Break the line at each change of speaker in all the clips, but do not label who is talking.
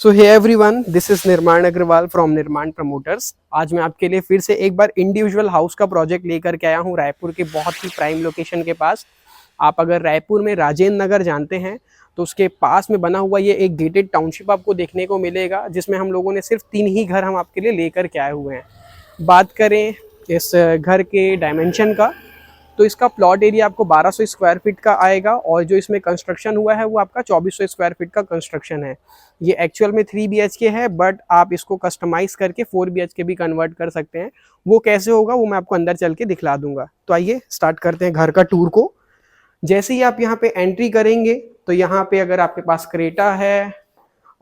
So hey everyone, this is Nirman Agarwal from निर्माण promoters. आज मैं आपके लिए फिर से एक बार इंडिविजुअल हाउस का प्रोजेक्ट लेकर के आया हूँ रायपुर के बहुत ही प्राइम लोकेशन के पास। आप अगर रायपुर में राजेंद्र नगर जानते हैं तो उसके पास में बना हुआ ये एक गेटेड टाउनशिप आपको देखने को मिलेगा, जिसमें हम लोगों ने सिर्फ 3 ही घर हम आपके लिए लेकर के आए हुए हैं। बात करें इस घर के डायमेंशन का तो इसका प्लॉट एरिया आपको 1200 स्क्वायर फीट का आएगा और जो इसमें कंस्ट्रक्शन हुआ है वो आपका 2400 स्क्वायर फीट का कंस्ट्रक्शन है। ये एक्चुअल में 3 BHK है, बट आप इसको कस्टमाइज करके 4 BHK भी कन्वर्ट कर सकते हैं। वो कैसे होगा वो मैं आपको अंदर चल के दिखला दूंगा। तो आइए स्टार्ट करते हैं घर का टूर को। जैसे ही आप यहाँ पे एंट्री करेंगे तो यहाँ पे अगर आपके पास क्रेटा है,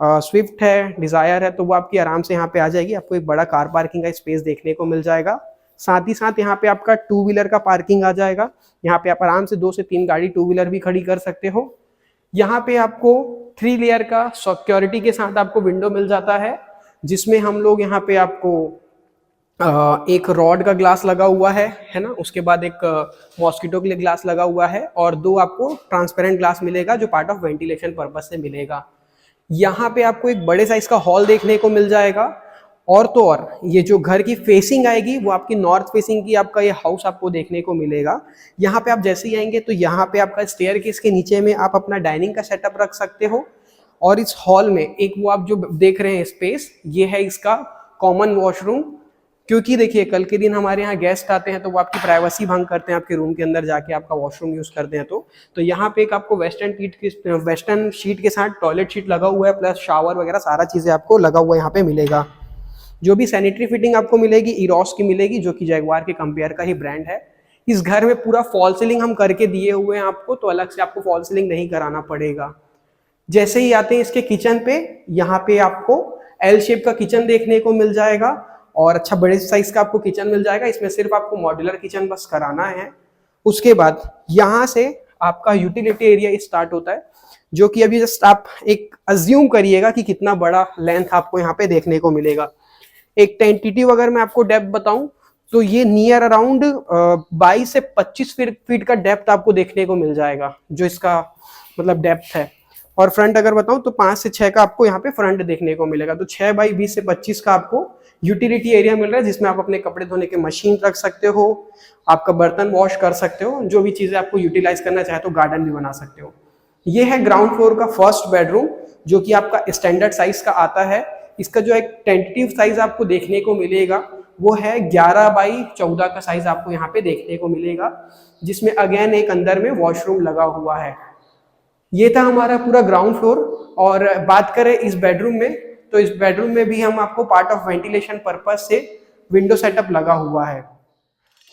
स्विफ्ट है, डिजायर है, तो वो आपकी आराम से यहाँ पे आ जाएगी। आपको एक बड़ा कार पार्किंग का स्पेस देखने को मिल जाएगा। साथ ही साथ यहाँ पे आपका 2 व्हीलर का पार्किंग आ जाएगा। यहाँ पे आप आराम से 2 से 3 गाड़ी 2 व्हीलर भी खड़ी कर सकते हो। यहाँ पे आपको 3 लेयर का सिक्योरिटी के साथ आपको विंडो मिल जाता है, जिसमें हम लोग यहाँ पे आपको एक रॉड का ग्लास लगा हुआ है ना। उसके बाद एक मॉस्किटो के लिए ग्लास लगा हुआ है और 2 आपको ट्रांसपेरेंट ग्लास मिलेगा जो पार्ट ऑफ वेंटिलेशन पर्पज से मिलेगा। यहाँ पे आपको एक बड़े साइज का हॉल देखने को मिल जाएगा। और तो और ये जो घर की फेसिंग आएगी वो आपकी नॉर्थ फेसिंग की आपका ये हाउस आपको देखने को मिलेगा। यहाँ पे आप जैसे ही आएंगे तो यहाँ पे आपका स्टेयरकेस के नीचे में आप अपना डाइनिंग का सेटअप रख सकते हो। और इस हॉल में एक वो आप जो देख रहे हैं स्पेस, ये है इसका कॉमन वॉशरूम। क्योंकि देखिए कल के दिन हमारे यहाँ गेस्ट आते हैं तो वो आपकी प्राइवेसी भंग करते हैं, आपके रूम के अंदर जाके आपका वॉशरूम यूज करते हैं। तो यहाँ पे एक आपको वेस्टर्न शीट के साथ टॉयलेट शीट लगा हुआ है, प्लस शावर वगैरह सारा चीजें आपको लगा हुआ यहाँ पे मिलेगा। जो भी सैनिटरी फिटिंग आपको मिलेगी इरोस की मिलेगी, जो कि जैगवार के कंपेयर का ही ब्रांड है। इस घर में पूरा फॉल सीलिंग हम करके दिए हुए हैं आपको, तो अलग से आपको फॉल सीलिंग नहीं कराना पड़ेगा। जैसे ही आते हैं इसके किचन पे, यहाँ पे आपको एल शेप का किचन देखने को मिल जाएगा और अच्छा बड़े साइज का आपको किचन मिल जाएगा। इसमें सिर्फ आपको मॉड्यूलर किचन बस कराना है। उसके बाद यहाँ से आपका यूटिलिटी एरिया स्टार्ट होता है, जो कि अभी जस्ट आप एक अज्यूम करिएगा कि कितना बड़ा लेंथ आपको यहाँ पे देखने को मिलेगा। एक टेंटेटिव अगर मैं आपको डेप्थ बताऊं तो ये नियर अराउंड 22 से 25 फीट का डेप्थ आपको देखने को मिल जाएगा, जो इसका मतलब डेप्थ है। और फ्रंट अगर बताऊं तो 5 से 6 का आपको यहाँ पे फ्रंट देखने को मिलेगा। तो 6 बाई 20 से 25 का आपको यूटिलिटी एरिया मिल रहा है, जिसमें आप अपने कपड़े धोने के मशीन रख सकते हो, आपका बर्तन वॉश कर सकते हो, जो भी चीजें आपको यूटिलाइज करना चाहे तो गार्डन भी बना सकते हो। ये है ग्राउंड फ्लोर का फर्स्ट बेडरूम, जो कि आपका स्टैंडर्ड साइज का आता है। इसका जो एक टेंटेटिव साइज आपको देखने को मिलेगा वो है 11 बाई 14 का साइज आपको यहाँ पे देखने को मिलेगा, जिसमें अगेन एक अंदर में वॉशरूम लगा हुआ है। ये था हमारा पूरा ग्राउंड फ्लोर। और बात करें इस बेडरूम में, तो इस बेडरूम में भी हम आपको पार्ट ऑफ वेंटिलेशन पर्पज से विंडो सेटअप लगा हुआ है।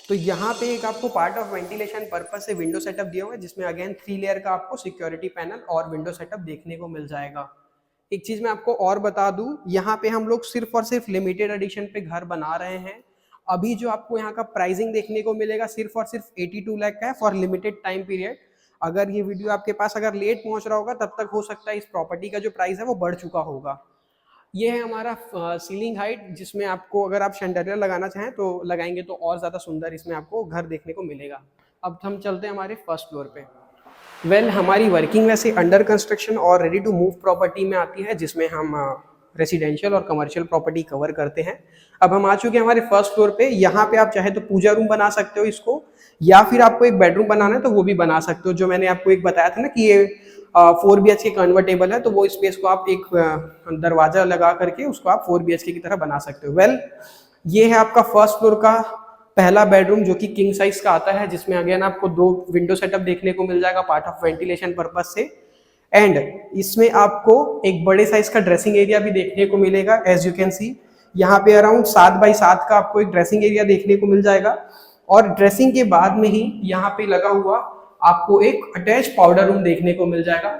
तो यहाँ पे एक आपको पार्ट ऑफ वेंटिलेशन पर्पज से विंडो सेटअप दिया हुआ है, जिसमें अगेन 3 लेयर का आपको सिक्योरिटी पैनल और विंडो सेटअप देखने को मिल जाएगा। एक चीज मैं आपको और बता दूं, यहाँ पे हम लोग सिर्फ और सिर्फ लिमिटेड एडिशन पे घर बना रहे हैं। अभी जो आपको यहाँ का प्राइसिंग देखने को मिलेगा सिर्फ और सिर्फ 82 लाख का है फॉर लिमिटेड टाइम पीरियड। अगर ये वीडियो आपके पास अगर लेट पहुंच रहा होगा तब तक हो सकता है इस प्रॉपर्टी का जो प्राइस है वो बढ़ चुका होगा। ये है हमारा सीलिंग हाइट, जिसमें आपको अगर आप शैंडलियर लगाना चाहें तो लगाएंगे तो और ज़्यादा सुंदर इसमें आपको घर देखने को मिलेगा। अब हम चलते हैं हमारे फर्स्ट फ्लोर पे। हमारी वर्किंग वैसे अंडर कंस्ट्रक्शन और रेडी टू मूव प्रॉपर्टी में आती है, जिसमें हम रेसिडेंशियल और कमर्शियल प्रॉपर्टी कवर करते हैं। अब हम आ चुके हैं हमारे फर्स्ट फ्लोर पे। यहाँ पे आप चाहे तो पूजा रूम बना सकते हो इसको, या फिर आपको एक बेडरूम बनाना है तो वो भी बना सकते हो। जो मैंने आपको एक बताया था ना कि ये 4 BHK कन्वर्टेबल है, तो वो स्पेस को आप एक दरवाजा लगा करके उसको आप 4 BHK की तरह बना सकते हो। ये है आपका फर्स्ट फ्लोर का पहला बेडरूम, जो कि किंग साइज का आता है, जिसमें अगेन आपको 2 विंडो सेटअप देखने को मिल जाएगा पार्ट ऑफ वेंटिलेशन पर्पज से। एंड इसमें आपको एक बड़े साइज का ड्रेसिंग एरिया भी देखने को मिलेगा। एज यू कैन सी यहाँ पे अराउंड 7 बाई 7 का आपको एक ड्रेसिंग एरिया देखने को मिल जाएगा। और ड्रेसिंग के बाद में ही यहाँ पे लगा हुआ आपको एक अटैच पाउडर रूम देखने को मिल जाएगा।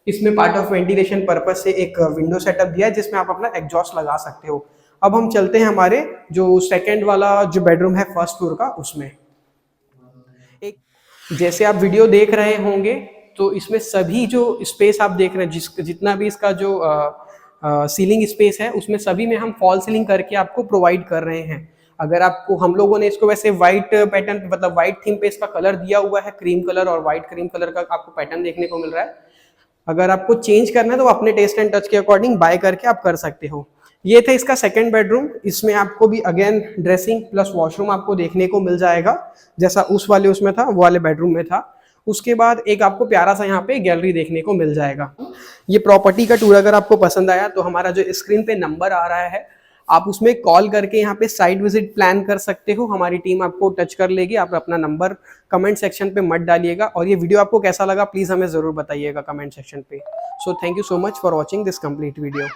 इसमें पार्ट ऑफ वेंटिलेशन पर्पज से एक विंडो सेटअप दिया है, जिसमें आप अपना एग्जॉस्ट लगा सकते हो। अब हम चलते हैं हमारे जो सेकंड वाला जो बेडरूम है फर्स्ट फ्लोर का, उसमें एक जैसे आप वीडियो देख रहे होंगे तो इसमें सभी जो स्पेस आप देख रहे हैं, जितना भी इसका जो सीलिंग स्पेस है, उसमें सभी में हम फॉल सीलिंग करके आपको प्रोवाइड कर रहे हैं। अगर आपको हम लोगों ने इसको वैसे व्हाइट पैटर्न मतलब व्हाइट थीम पे इसका कलर दिया हुआ है, क्रीम कलर और व्हाइट क्रीम कलर का आपको पैटर्न देखने को मिल रहा है। अगर आपको चेंज करना है तो अपने टेस्ट एंड टच के अकॉर्डिंग बाय करके आप कर सकते हो। ये थे इसका सेकंड बेडरूम। इसमें आपको भी अगेन ड्रेसिंग प्लस वॉशरूम आपको देखने को मिल जाएगा, जैसा उस वाले उसमें था, वो वाले बेडरूम में था। उसके बाद एक आपको प्यारा सा यहाँ पे गैलरी देखने को मिल जाएगा। ये प्रॉपर्टी का टूर अगर आपको पसंद आया तो हमारा जो स्क्रीन पे नंबर आ रहा है, आप उसमें कॉल करके यहाँ पे साइट विजिट प्लान कर सकते हो। हमारी टीम आपको टच कर लेगी। आप अपना नंबर कमेंट सेक्शन पे मत डालिएगा, और ये वीडियो आपको कैसा लगा प्लीज हमें जरूर बताइएगा कमेंट सेक्शन पे। So thank you so much for watching this complete video.